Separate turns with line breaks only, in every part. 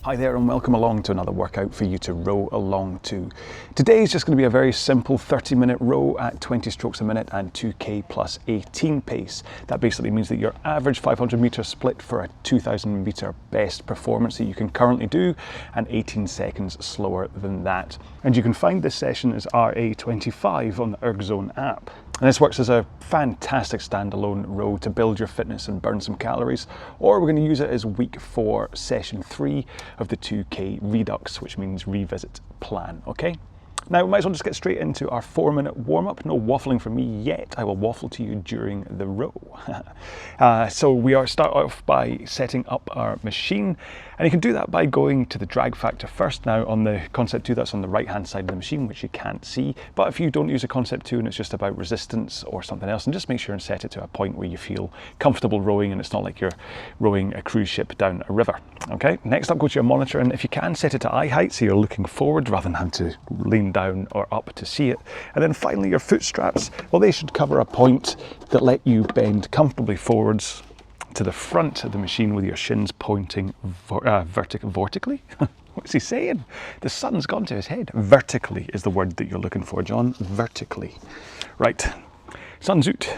Hi there and welcome along to another workout for you to row along to. Today is just going to be a very simple 30-minute row at 20 strokes a minute and 2k plus 18 pace. That basically means that your average 500 meter split for a 2000 meter best performance that you can currently do, and 18 seconds slower than that. And you can find this session as RA25 on the ErgZone app. And this works as a fantastic standalone row to build your fitness and burn some calories, or we're going to use it as week 4, session 3 of the 2k Redux, which means revisit plan, okay? Now, we might as well just get straight into our 4-minute warm-up. No waffling from me yet. I will waffle to you during the row. So we start off by setting up our machine, and you can do that by going to the drag factor first. Now, on the Concept 2, that's on the right-hand side of the machine, which you can't see. But if you don't use a Concept 2 and it's just about resistance or something else, and just make sure and set it to a point where you feel comfortable rowing and it's not like you're rowing a cruise ship down a river. Okay, next up, go to your monitor, and if you can, set it to eye height so you're looking forward rather than having to lean down or up to see it. And then finally, your foot straps, well, they should cover a point that let you bend comfortably forwards to the front of the machine with your shins pointing vertically. What's he saying? The sun's gone to his head. Vertically is the word that you're looking for, John. Vertically. Right. Sun's out.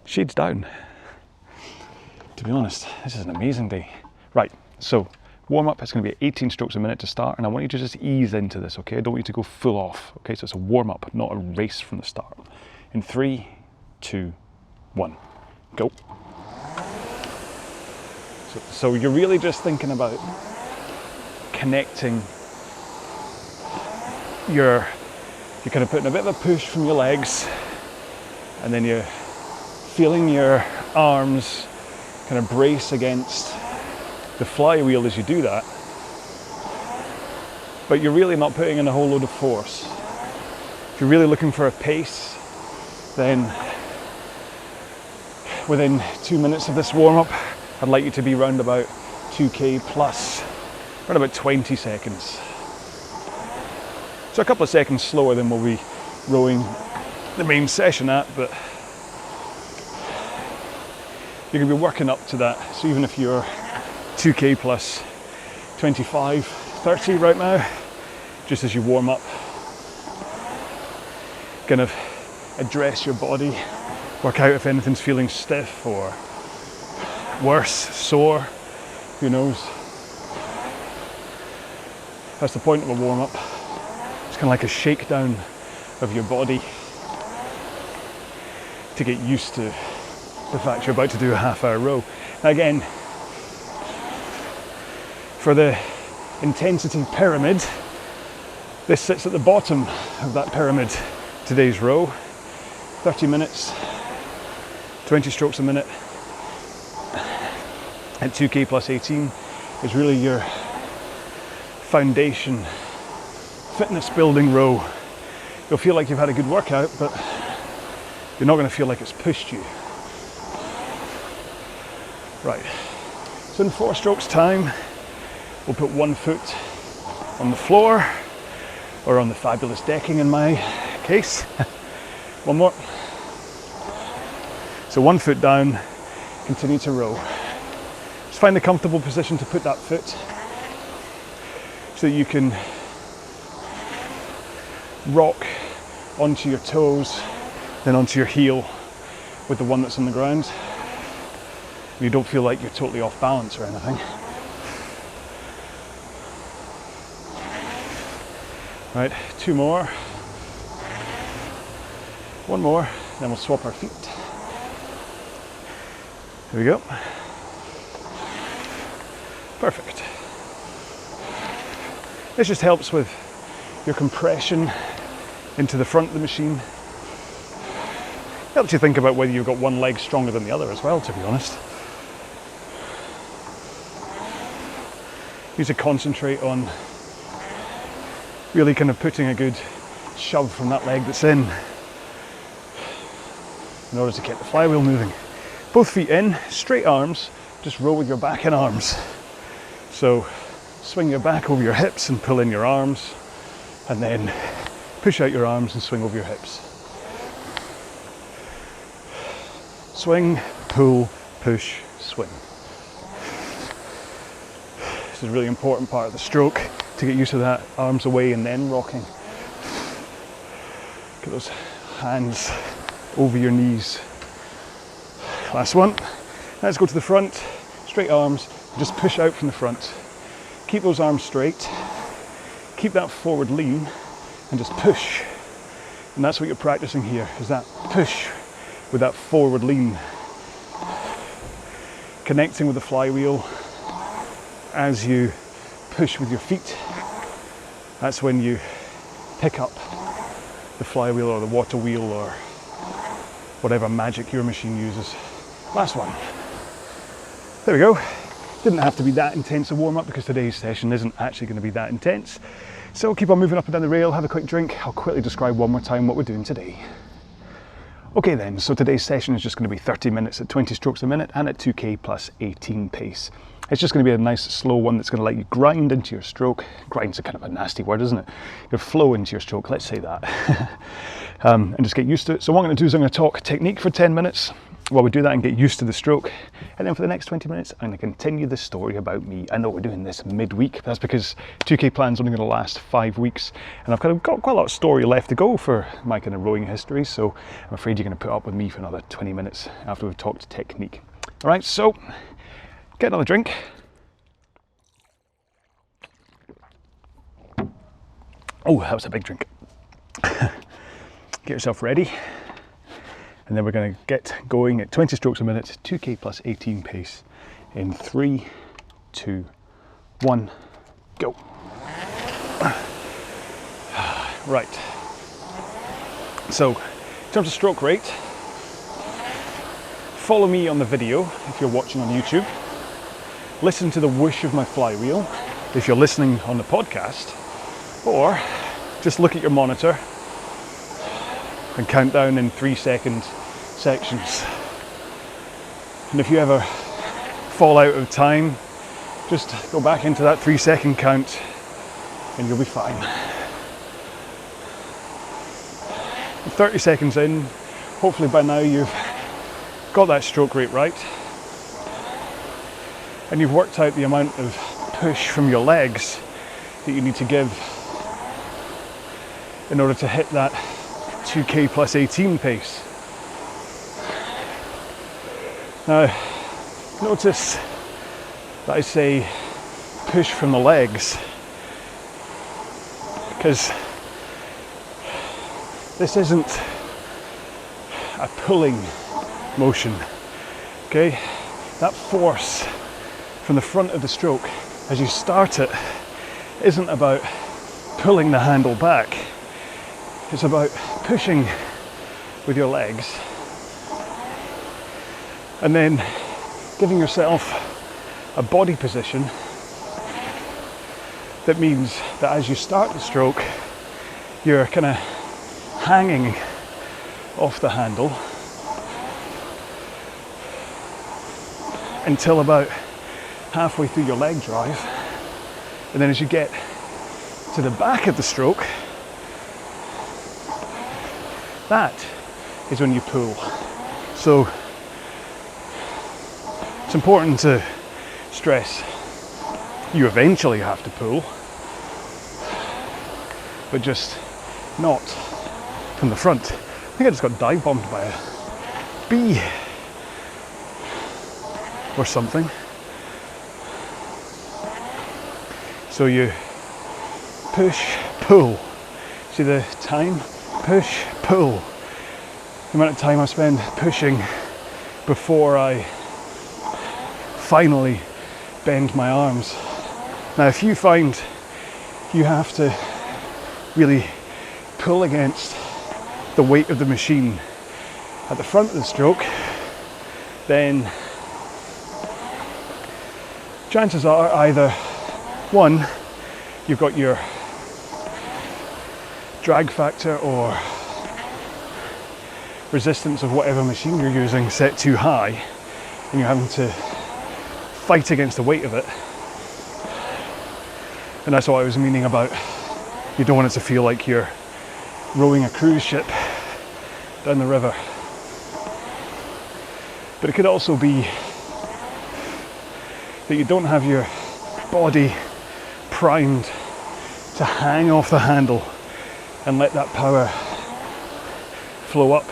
Shades down. To be honest, this is an amazing day. Right. So warm up, it's going to be 18 strokes a minute to start, and I want you to just ease into this, okay? I don't want you to go full off, okay? So it's a warm up, not a race from the start. In 3, 2, 1, go. So you're really just thinking about connecting you're kind of putting a bit of a push from your legs, and then you're feeling your arms kind of brace against the flywheel as you do that, but you're really not putting in a whole load of force. If you're really looking for a pace, then within 2 minutes of this warm-up, I'd like you to be round about 2k plus, around about 20 seconds. So a couple of seconds slower than we'll be rowing the main session at, but you're going to be working up to that. So even if you're 2k plus 25, 30 right now, just as you warm up, kind of address your body, work out if anything's feeling stiff or worse, sore, who knows. That's the point of a warm up. It's kind of like a shakedown of your body to get used to the fact you're about to do a half-hour row. Now again, for the intensity pyramid, this sits at the bottom of that pyramid. Today's row, 30 minutes, 20 strokes a minute at 2k plus 18 is really your foundation fitness building row. You'll feel like you've had a good workout, but you're not going to feel like it's pushed you. Right, so in 4 strokes time, we'll put 1 foot on the floor, or on the fabulous decking in my case. 1 more. So 1 foot down, continue to row. Just find a comfortable position to put that foot so that you can rock onto your toes, then onto your heel with the one that's on the ground. You don't feel like you're totally off balance or anything. Right, 2 more. 1 more, then we'll swap our feet. Here we go. Perfect. This just helps with your compression into the front of the machine. Helps you think about whether you've got one leg stronger than the other as well, to be honest. You need to concentrate on really kind of putting a good shove from that leg that's in order to get the flywheel moving. Both feet in, straight arms, just row with your back and arms. So swing your back over your hips and pull in your arms, and then push out your arms and swing over your hips. Swing, pull, push, swing. This is a really important part of the stroke, to get used to that, arms away and then rocking. Get those hands over your knees. Last one. Let's go to the front, straight arms, just push out from the front. Keep those arms straight, keep that forward lean, and just push. And that's what you're practicing here, is that push with that forward lean. Connecting with the flywheel as you push with your feet. That's when you pick up the flywheel or the water wheel or whatever magic your machine uses. Last one. There we go. Didn't have to be that intense a warm-up because today's session isn't actually going to be that intense. So keep on moving up and down the rail, have a quick drink. I'll quickly describe one more time what we're doing today. Okay then, so today's session is just going to be 30 minutes at 20 strokes a minute and at 2k plus 18 pace. It's just going to be a nice slow one that's going to let you grind into your stroke. Grind's a kind of a nasty word, isn't it? You flow into your stroke, let's say that. And just get used to it. So what I'm going to do is I'm going to talk technique for 10 minutes while we do that and get used to the stroke. And then for the next 20 minutes, I'm going to continue the story about me. I know we're doing this midweek. That's because 2K plan's only going to last 5 weeks. And I've kind of got quite a lot of story left to go for my kind of rowing history. So I'm afraid you're going to put up with me for another 20 minutes after we've talked technique. All right, so get another drink. Oh, that was a big drink. Get yourself ready. And then we're going to get going at 20 strokes a minute, 2k plus 18 pace in 3, 2, 1, go. Right. So, in terms of stroke rate, follow me on the video if you're watching on YouTube. Listen to the whoosh of my flywheel if you're listening on the podcast, or just look at your monitor and count down in 3-second sections. And if you ever fall out of time, just go back into that 3-second count and you'll be fine. 30 seconds in, hopefully by now you've got that stroke rate right and you've worked out the amount of push from your legs that you need to give in order to hit that 2k plus 18 pace. Now, notice that I say push from the legs because this isn't a pulling motion, okay? That force from the front of the stroke as you start it isn't about pulling the handle back. It's about pushing with your legs and then giving yourself a body position that means that as you start the stroke, you're kind of hanging off the handle until about halfway through your leg drive. And then as you get to the back of the stroke, that is when you pull. So it's important to stress you eventually have to pull, but just not from the front. I think I just got dive bombed by a bee or something. So you push, pull. See the time? Push, pull. The amount of time I spend pushing before I finally bend my arms. Now, if you find you have to really pull against the weight of the machine at the front of the stroke, then chances are either one, you've got your drag factor or resistance of whatever machine you're using set too high and you're having to fight against the weight of it. And that's what I was meaning about you don't want it to feel like you're rowing a cruise ship down the river. But it could also be that you don't have your body primed to hang off the handle and let that power flow up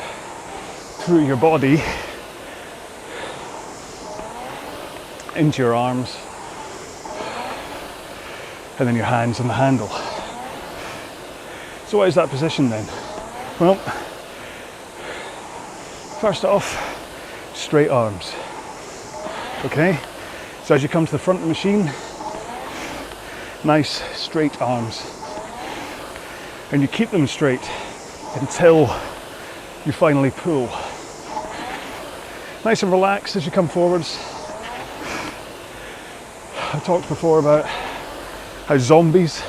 through your body into your arms and then your hands on the handle. So what is that position then? Well, first off, straight arms. Okay, so as you come to the front of the machine, nice straight arms, and you keep them straight until you finally pull. Nice and relaxed as you come forwards. I've talked before about how zombies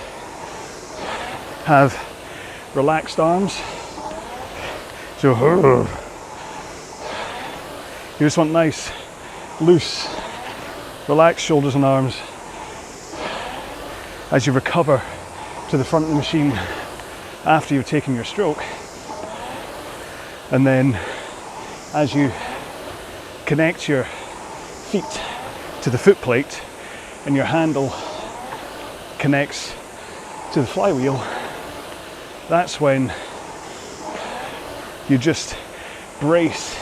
have relaxed arms. So you just want nice, loose, relaxed shoulders and arms as you recover to the front of the machine after you've taken your stroke. And then as you connect your feet to the foot plate and your handle connects to the flywheel, that's when you just brace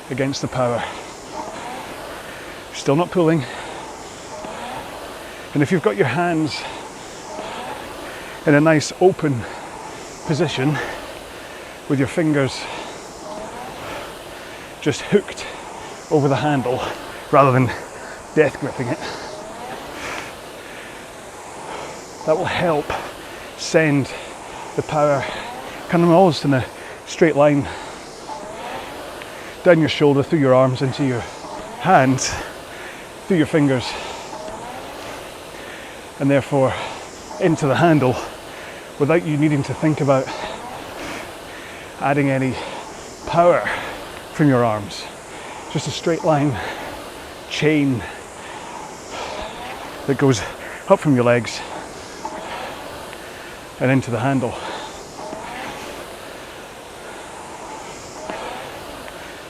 against the power. Still not pulling. And if you've got your hands in a nice open position with your fingers just hooked over the handle rather than death gripping it, that will help send the power kind of almost in a straight line down your shoulder, through your arms, into your hands, through your fingers, and therefore into the handle without you needing to think about adding any power from your arms. Just a straight line chain that goes up from your legs and into the handle.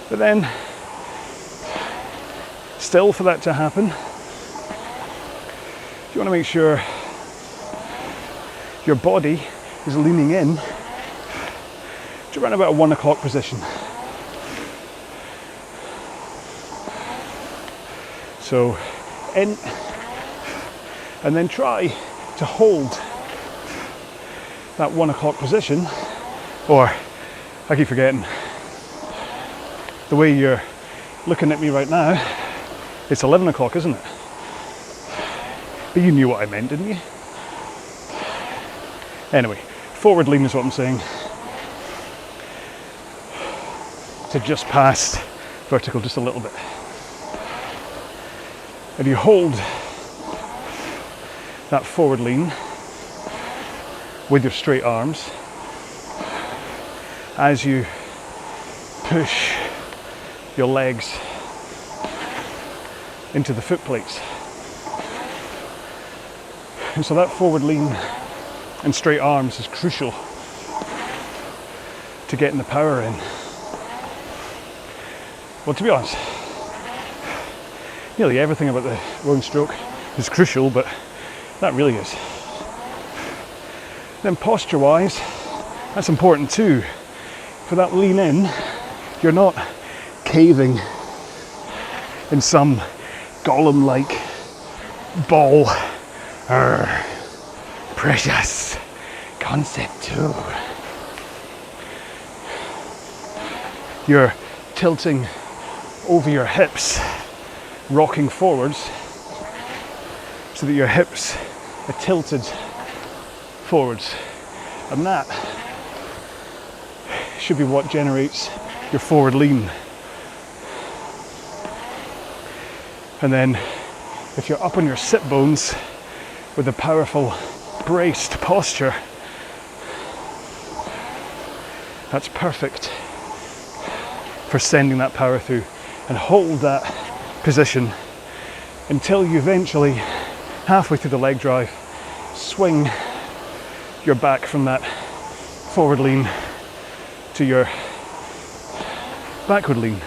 But then, still for that to happen, you want to make sure your body is leaning in to around about a 1 o'clock position. So in, and then try to hold that 1 o'clock position, or I keep forgetting, the way you're looking at me right now, it's 11 o'clock, isn't it? But you knew what I meant, didn't you? Anyway, forward lean is what I'm saying. To just past vertical, just a little bit. And you hold that forward lean with your straight arms as you push your legs into the foot plates. And so that forward lean and straight arms is crucial to getting the power in. Well, to be honest, nearly everything about the rowing stroke is crucial, but that really is. Then posture-wise, that's important too. For that lean in, you're not caving in some Gollum-like ball. Precious concept too. You're tilting over your hips, rocking forwards so that your hips are tilted forwards, and that should be what generates your forward lean. And then if you're up on your sit bones with a powerful braced posture, that's perfect for sending that power through. And hold that position until you eventually, halfway through the leg drive, swing your back from that forward lean to your backward lean,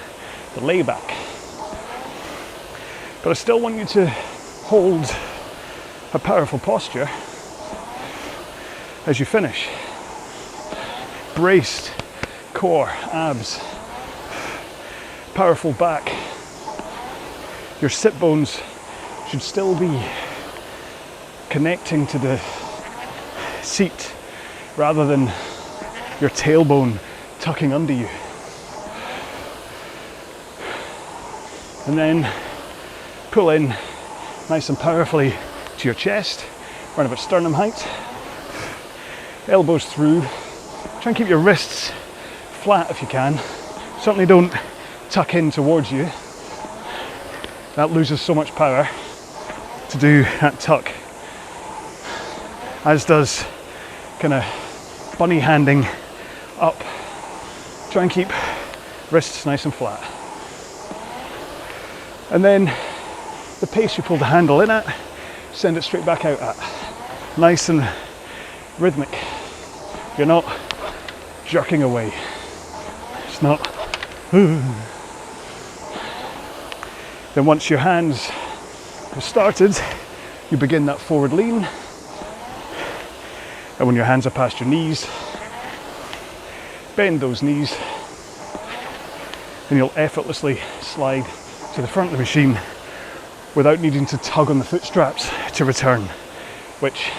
the lay back. But I still want you to hold a powerful posture as you finish. Braced core, abs, powerful back. Your sit bones should still be connecting to the seat rather than your tailbone tucking under you. And then pull in nice and powerfully to your chest, around about sternum height. Elbows through. Try and keep your wrists flat if you can. Certainly don't tuck in towards you. That loses so much power to do that tuck. As does kind of bunny handing up. Try and keep wrists nice and flat. And then the pace you pull the handle in at, send it straight back out at. Nice and rhythmic. You're not jerking away. It's not. Then once your hands have started, you begin that forward lean. And when your hands are past your knees, bend those knees, and you'll effortlessly slide to the front of the machine without needing to tug on the foot straps to return, which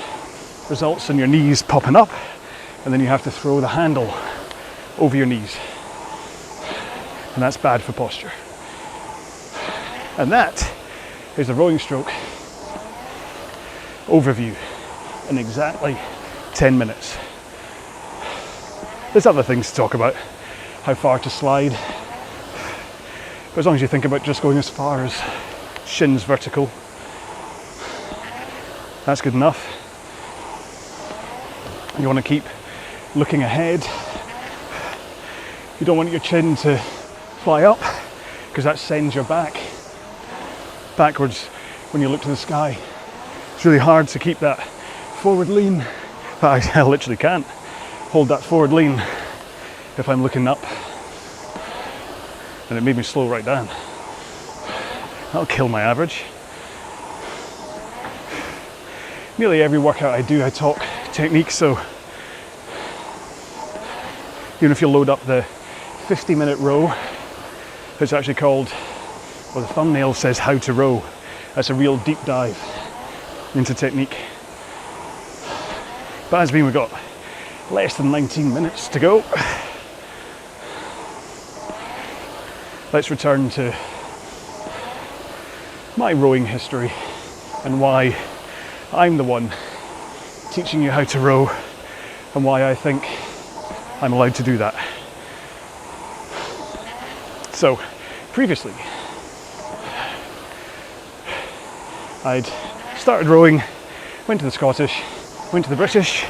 results in your knees popping up, and then you have to throw the handle over your knees. And that's bad for posture. And that is the rowing stroke overview in exactly 10 minutes. There's other things to talk about, how far to slide, but as long as you think about just going as far as shins vertical, that's good enough. You want to keep looking ahead. You don't want your chin to fly up because that sends your back backwards when you look to the sky. It's really hard to keep that forward lean. I literally can't hold that forward lean if I'm looking up. And it made me slow right down. That'll kill my average. Nearly every workout I do, I talk technique, so even if you load up the 50-minute row, it's actually called, well, the thumbnail says how to row. That's a real deep dive into technique. But as being, we've got less than 19 minutes to go. Let's return to my rowing history and why I'm the one teaching you how to row and why I think I'm allowed to do that. So, previously, I'd started rowing, went to the Scottish, went to the British,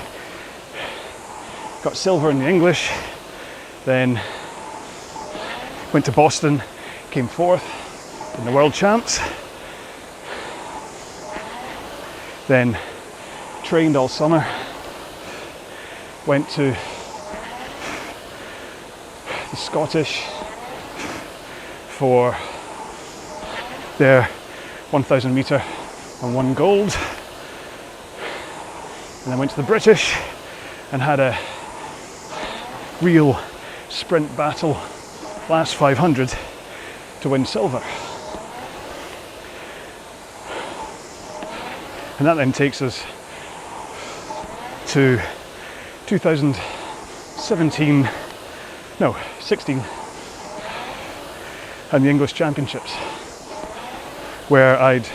got silver in the English, then went to Boston, came fourth in the World Champs, then trained all summer, went to the Scottish for their 1,000 metre and won gold, and then went to the British and had a real sprint battle last 500 to win silver. And that then takes us to 16 and the English Championships, where I'd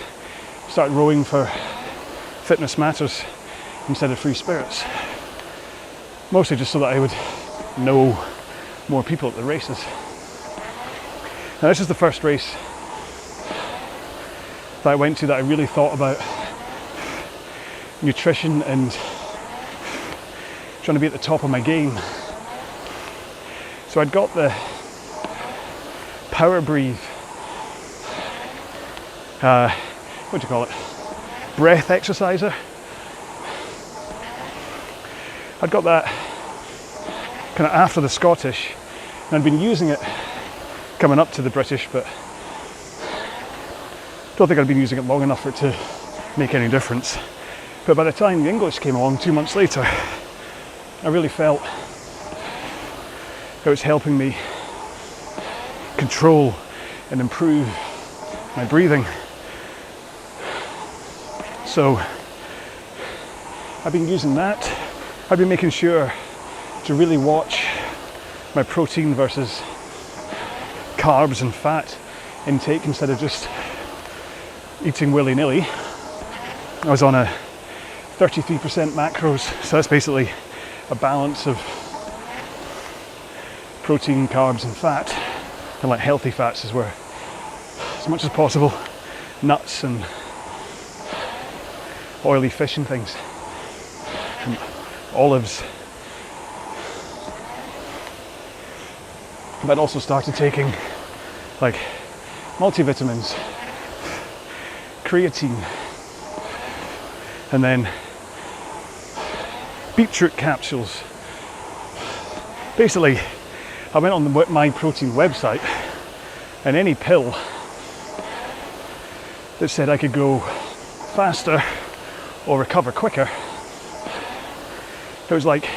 started rowing for Fitness Matters instead of Free Spirits, mostly just so that I would know more people at the races. Now this is the first race that I went to that I really thought about nutrition and trying to be at the top of my game. So I'd got the Power Breathe, what do you call it, breath exerciser. I'd got that kind of after the Scottish, and I'd been using it coming up to the British, but Don't think I'd been using it long enough for it to make any difference. But by the time the English came along 2 months later, I really felt it was helping me control and improve my breathing. So I've been using that. I've been making sure to really watch my protein versus carbs and fat intake instead of just eating willy-nilly. I was on a 33% macros, so that's basically a balance of protein, carbs and fat, and like healthy fats is where, as much as possible, nuts and oily fish and things, and olives. But also started taking like multivitamins, creatine, and then beetroot capsules. Basically, I went on the My Protein website, and any pill that said I could go faster or recover quicker, it was like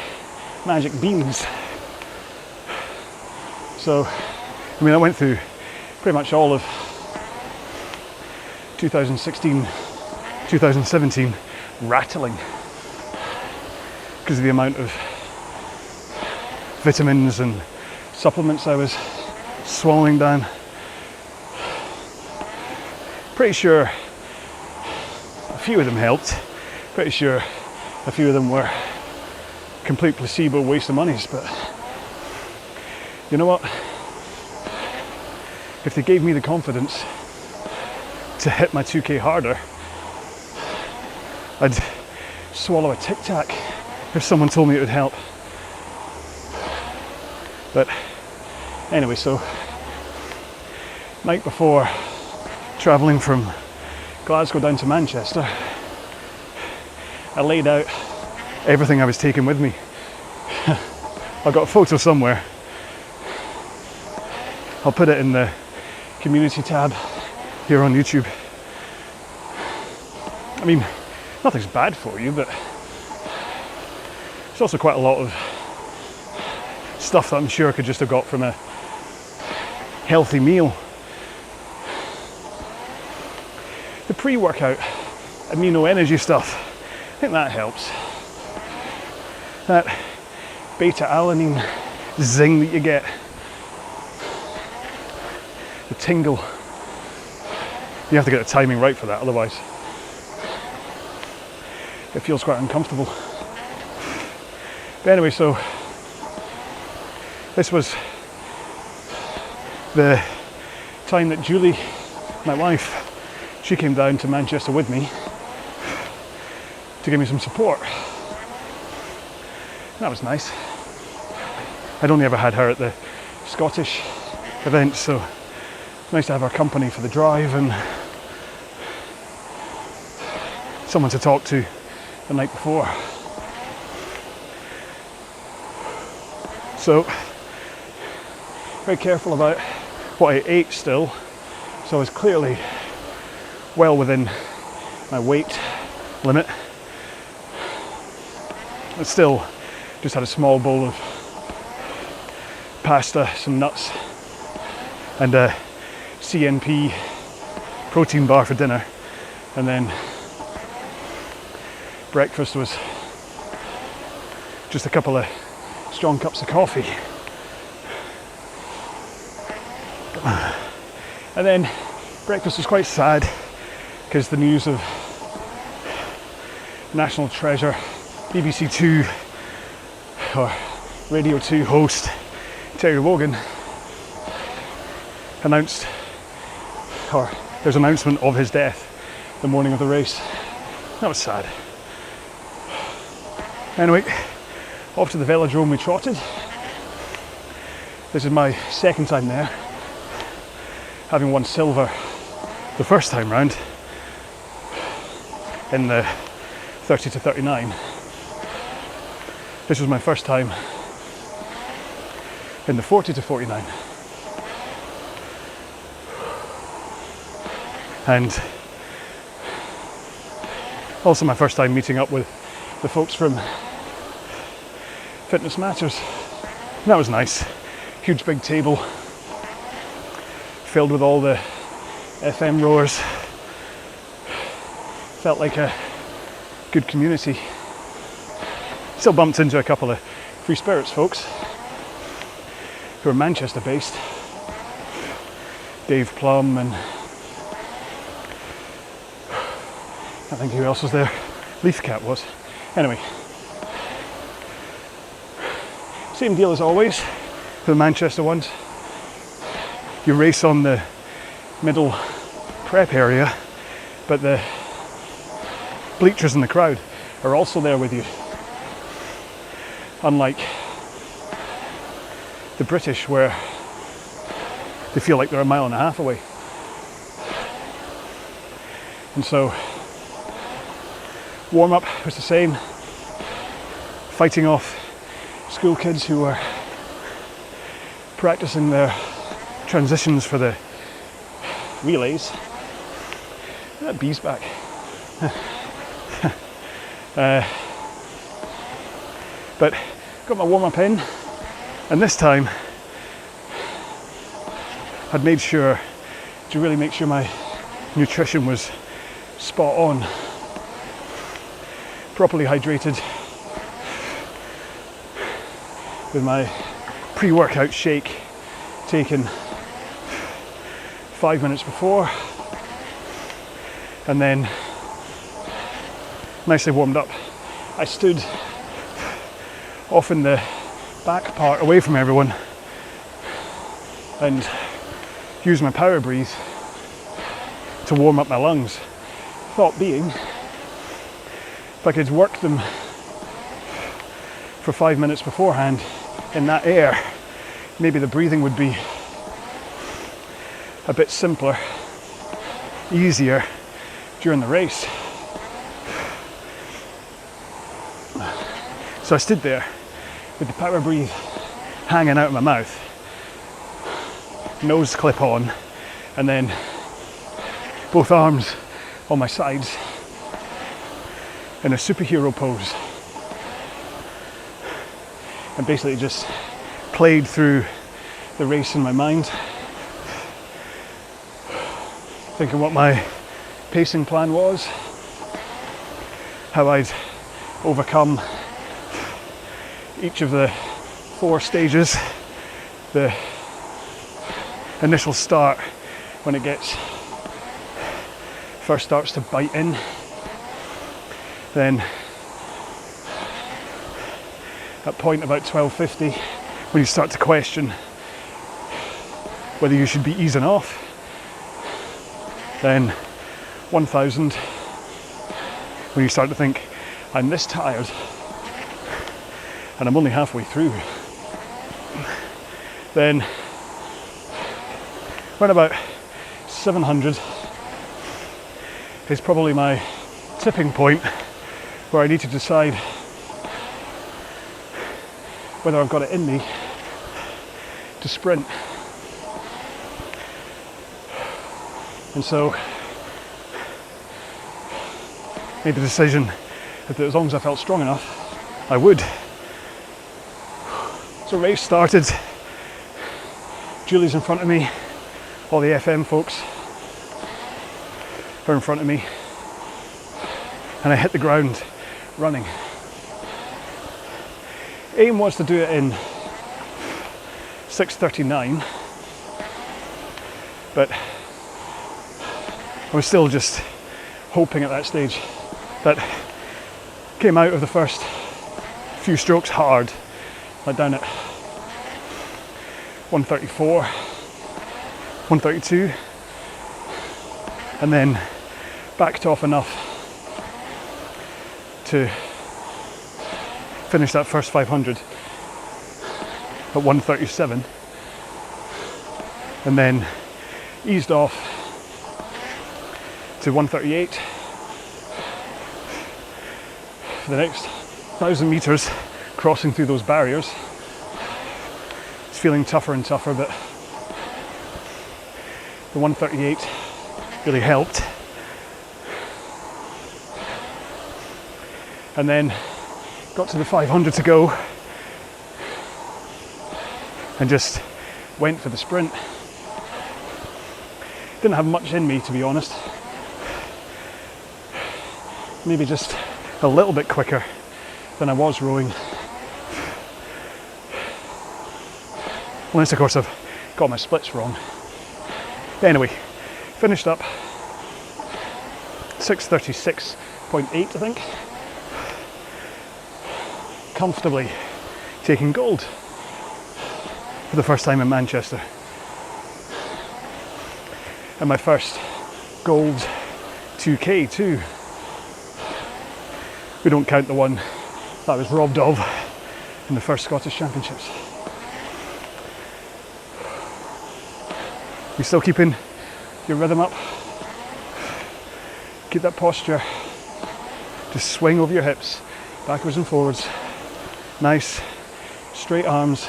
magic beans. So, I mean, I went through pretty much all of 2016, 2017 rattling because of the amount of vitamins and supplements I was swallowing down. Pretty sure a few of them helped. Pretty sure a few of them were complete placebo waste of monies, but you know what? If they gave me the confidence to hit my 2K harder, I'd swallow a Tic Tac if someone told me it would help. But anyway, so night before travelling from Glasgow down to Manchester, I laid out everything I was taking with me. I've got a photo somewhere. I'll put it in the community tab here on YouTube. I mean, nothing's bad for you, but it's also quite a lot of stuff that I'm sure I could just have got from a healthy meal. The pre-workout amino energy stuff, I think that helps. That beta-alanine zing that you get, the tingle. You have to get the timing right for that, otherwise it feels quite uncomfortable. But anyway, so this was the time that Julie, my wife, she came down to Manchester with me to give me some support. That was nice. I'd only ever had her at the Scottish event, so it's nice to have her company for the drive and someone to talk to the night before. So, very careful about what I ate still, so I was clearly well within my weight limit. I still just had a small bowl of pasta, some nuts, and a CNP protein bar for dinner, and then breakfast was just a couple of strong cups of coffee. And then breakfast was quite sad because the news of national treasure BBC 2 or Radio 2 host Terry Wogan announced, or there's an announcement of his death the morning of the race. That was sad. Anyway, off to the velodrome we trotted. This is my second time there, having won silver the first time round in the 30 to 39. This was my first time in the 40 to 49. and also my first time meeting up with the folks from Fitness Matters. And that was nice. Huge big table filled with all the FM rowers. Felt like a good community. Still bumped into a couple of Free Spirits folks who are Manchester based. Dave Plum and I think who else was there? Leafcat was. Anyway, same deal as always for the Manchester ones. You race on the middle prep area, but the bleachers in the crowd are also there with you. Unlike the British, where they feel like they're a mile and a half away. And so warm-up was the same, fighting off school kids who were practicing their transitions for the relays. That bee's back. But got my warm-up in, and this time I'd made sure to really make sure my nutrition was spot on. Properly hydrated with my pre-workout shake taken 5 minutes before, and then nicely warmed up. I stood off in the back part away from everyone and used my power breathe to warm up my lungs. Thought being, if I could work them for 5 minutes beforehand in that air, maybe the breathing would be a bit simpler, easier during the race. So I stood there with the power breathe hanging out of my mouth, nose clip on, and then both arms on my sides in a superhero pose, and basically just played through the race in my mind, thinking what my pacing plan was, how I'd overcome each of the 4 stages. The initial start, when it first starts to bite in, then at point about 12:50, when you start to question whether you should be easing off, then 1000, when you start to think, I'm this tired and I'm only halfway through. Then when about 700 is probably my tipping point where I need to decide whether I've got it in me to sprint. And so made the decision that as long as I felt strong enough, I would. So race started. Julie's in front of me. All the FM folks are in front of me. And I hit the ground running. Aim was to do it in 6:39, but I was still just hoping at that stage that came out of the first few strokes hard. I down at 134, 132, and then backed off enough to finish that first 500 at 137, and then eased off to 138 for the next 1,000 meters, crossing through those barriers. It's feeling tougher and tougher, but the 138 really helped. And then got to the 500 to go and just went for the sprint. Didn't have much in me, to be honest. Maybe just a little bit quicker than I was rowing. Unless, of course, I've got my splits wrong. Anyway, finished up 6:36.8, I think. Comfortably taking gold for the first time in Manchester. And my first gold 2K too. We don't count the one that I was robbed of in the first Scottish Championships. You still keeping your rhythm up? Keep that posture. Just swing over your hips, backwards and forwards. Nice, straight arms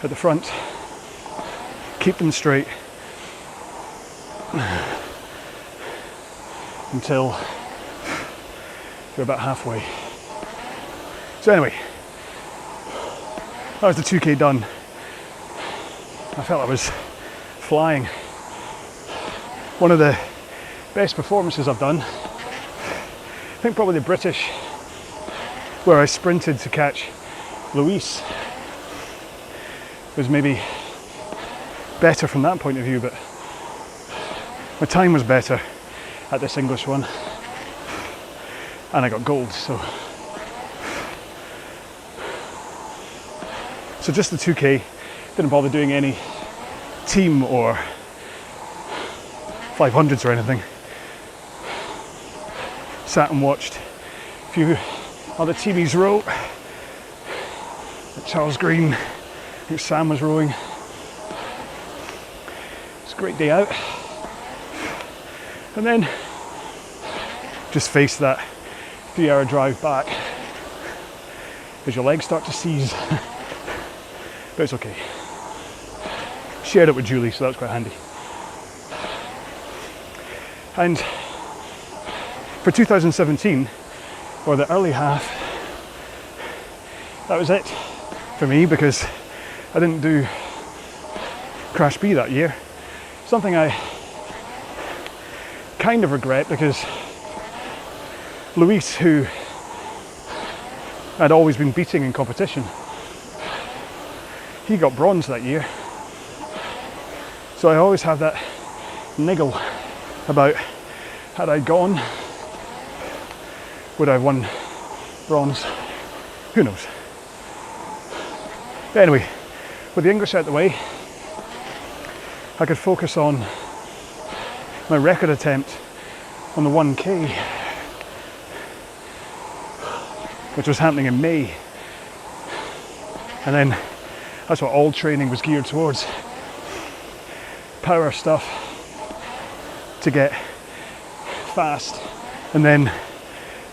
at the front. Keep them straight until you're about halfway. So anyway, that was the 2K done. I felt I was flying. One of the best performances I've done. I think probably the British, where I sprinted to catch Luis, was maybe better from that point of view, but my time was better at this English one, and I got gold. So just the 2K. Didn't bother doing any team or 500s or anything. Sat and watched a few other teamies row. Charles Green, I think Sam was rowing. It's a great day out. And then just face that 3-hour drive back as your legs start to seize. But it's okay. Shared it with Julie, so that was quite handy. And for 2017, or the early half, that was it for me, because I didn't do Crash B that year. Something I kind of regret, because Luis, who I'd always been beating in competition, he got bronze that year. So I always have that niggle about, had I gone, would I have won bronze? Who knows? Anyway, with the English out the way, I could focus on my record attempt on the 1K, which was happening in May. And then that's what all training was geared towards. Power stuff to get fast, and then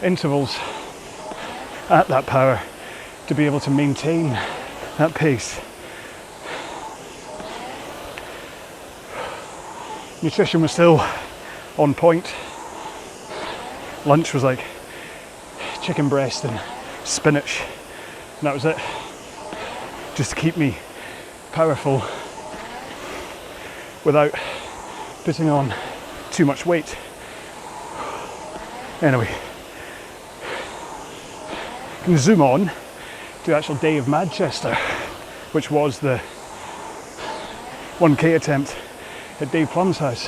intervals at that power to be able to maintain that pace. Nutrition was still on point. Lunch was like chicken breast and spinach, and that was it, just to keep me powerful without putting on too much weight. Anyway, you can zoom on to the actual day of Manchester, which was the 1K attempt at Dave Plum's house.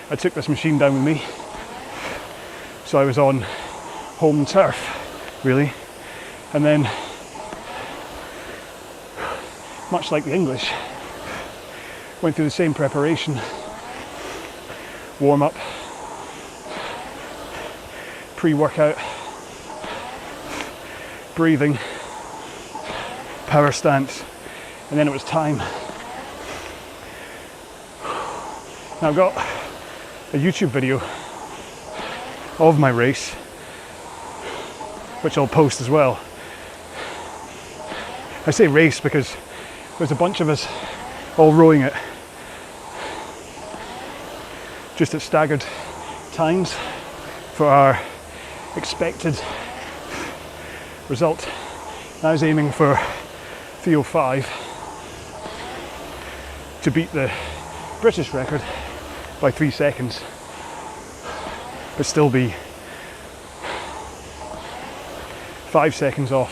I took this machine down with me, so I was on home turf, really. And then, much like the English, went through the same preparation, warm up, pre-workout, breathing, power stance, and then it was time. Now I've got a YouTube video of my race, which I'll post as well. I say race because there's a bunch of us all rowing it just at staggered times for our expected result. I was aiming for 3:05 to beat the British record by 3 seconds, but still be 5 seconds off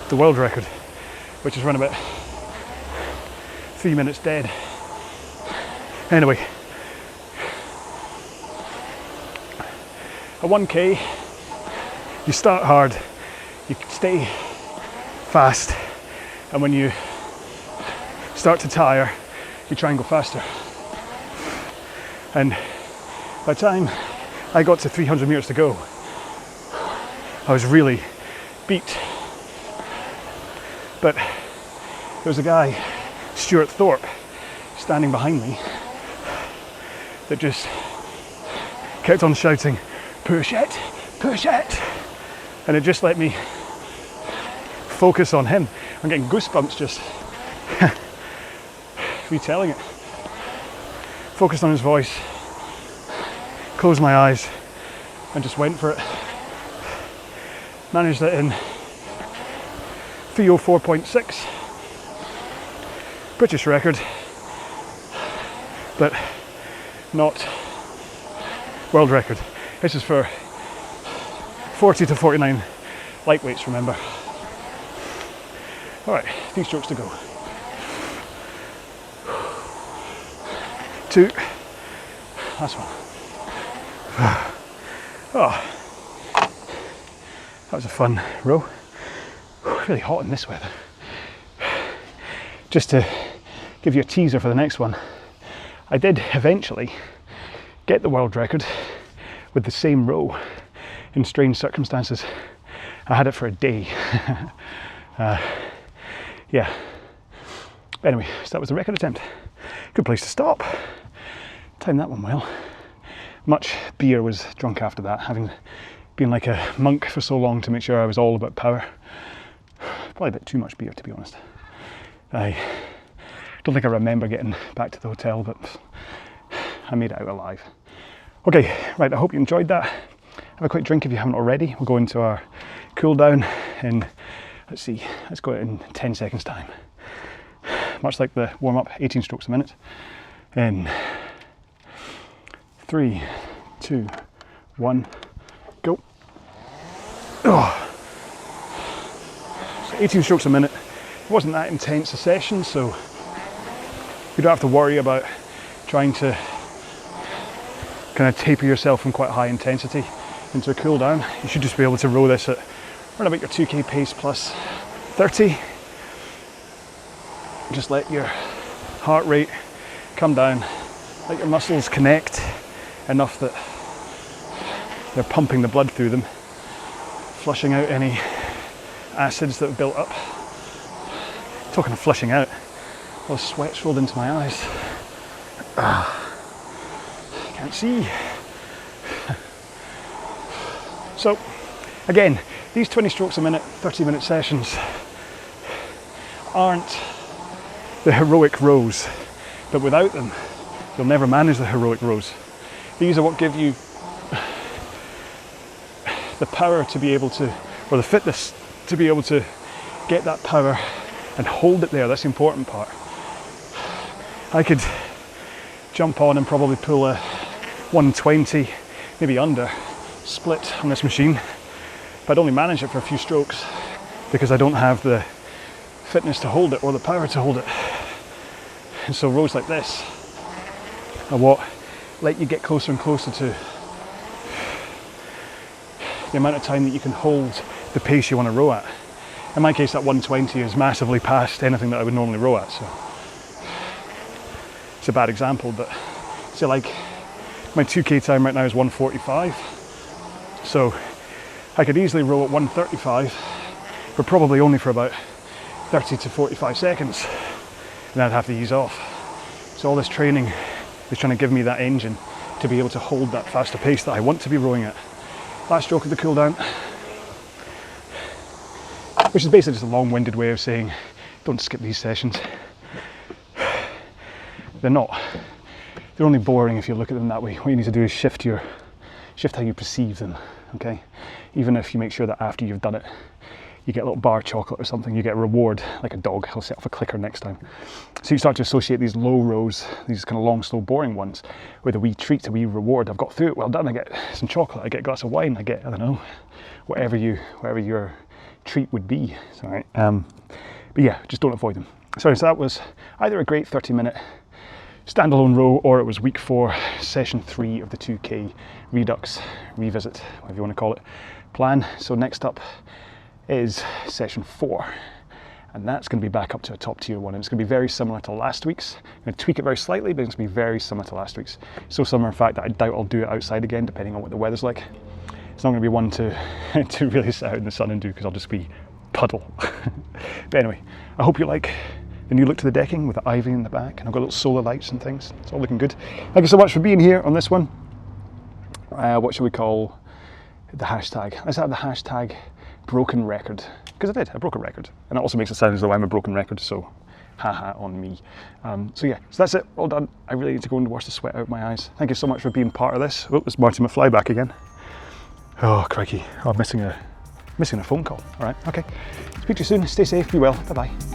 the world record, which is around about 3 minutes dead. Anyway, at 1K, you start hard, you stay fast, and when you start to tire, you try and go faster. And by the time I got to 300 meters to go, I was really beat. But there was a guy, Stuart Thorpe, standing behind me that just kept on shouting, "Push it, push it." And it just let me focus on him. I'm getting goosebumps just retelling it. Focused on his voice, closed my eyes, and just went for it. Managed it in 3:04.6, British record, but not world record. This is for 40 to 49 lightweights, remember. All right, 3 strokes to go. 2, last one. Oh, that was a fun row. Really hot in this weather. Just to give you a teaser for the next one, I did eventually get the world record with the same row in strange circumstances. I had it for a day. Yeah. Anyway, so that was the record attempt. Good place to stop. Timed that one well. Much beer was drunk after that, having been like a monk for so long to make sure I was all about power. Probably a bit too much beer, to be honest. I don't think I remember getting back to the hotel, but I made it out alive. Okay, right, I hope you enjoyed that. Have a quick drink if you haven't already. We'll go into our cool down in, let's go in 10 seconds time. Much like the warm up, 18 strokes a minute. In 3, 2, 1, go. Oh. So 18 strokes a minute. It wasn't that intense a session, so you don't have to worry about trying to kind of taper yourself from quite high intensity into a cool down. You should just be able to row this at around about your 2K pace plus 30. Just let your heart rate come down, let your muscles connect enough that they're pumping the blood through them, flushing out any acids that have built up. Talking of flushing out, all the sweat's rolled into my eyes. Can't see. So, again, these 20 strokes a minute, 30-minute sessions aren't the heroic rows, but without them, you'll never manage the heroic rows. These are what give you the power to be able to, or the fitness to be able to get that power and hold it there. That's the important part. I could jump on and probably pull a 120, maybe under, split on this machine, but I'd only manage it for a few strokes because I don't have the fitness to hold it or the power to hold it. And so rows like this are what let you get closer and closer to the amount of time that you can hold the pace you want to row at. In my case, that 120 is massively past anything that I would normally row at, so it's a bad example, but say like my 2K time right now is 1:45, so I could easily row at 1:35, but probably only for about 30 to 45 seconds, and I'd have to ease off. So all this training is trying to give me that engine to be able to hold that faster pace that I want to be rowing at. Last stroke of the cool down, which is basically just a long-winded way of saying don't skip these sessions. They're not they're only boring if you look at them that way. What you need to do is shift how you perceive them, okay? Even if you make sure that after you've done it, you get a little bar of chocolate or something, you get a reward, like a dog, he'll set off a clicker next time. So you start to associate these low rows, these kind of long, slow, boring ones, with a wee treat, a wee reward. I've got through it, well done, I get some chocolate, I get a glass of wine, I get, I don't know, whatever your treat would be. Sorry. But yeah, just don't avoid them. Sorry, so that was either a great 30-minute standalone row, or it was week 4, session 3 of the 2K Redux revisit, whatever you want to call it, plan. So next up is session 4, and that's going to be back up to a top tier one, and it's going to be very similar to last week's. I'm going to tweak it very slightly, but it's going to be very similar to last week's. So similar, in fact, that I doubt I'll do it outside again, depending on what the weather's like. It's not going to be one to really sit out in the sun and do, because I'll just be puddle. But anyway, I hope you like the new look to the decking with the ivy in the back, and I've got little solar lights and things. It's all looking good. Thank you so much for being here on this one. What should we call the hashtag? Let's have the hashtag broken record, because I broke a record, and it also makes it sound as though I'm a broken record, so haha on me. So yeah, so that's it, all done. I really need to go and wash the sweat out of my eyes. Thank you so much for being part of this. Oh, it's Marty McFly back again. Oh crikey, oh, I'm missing a phone call. All right, okay, speak to you soon, stay safe, be well, bye bye.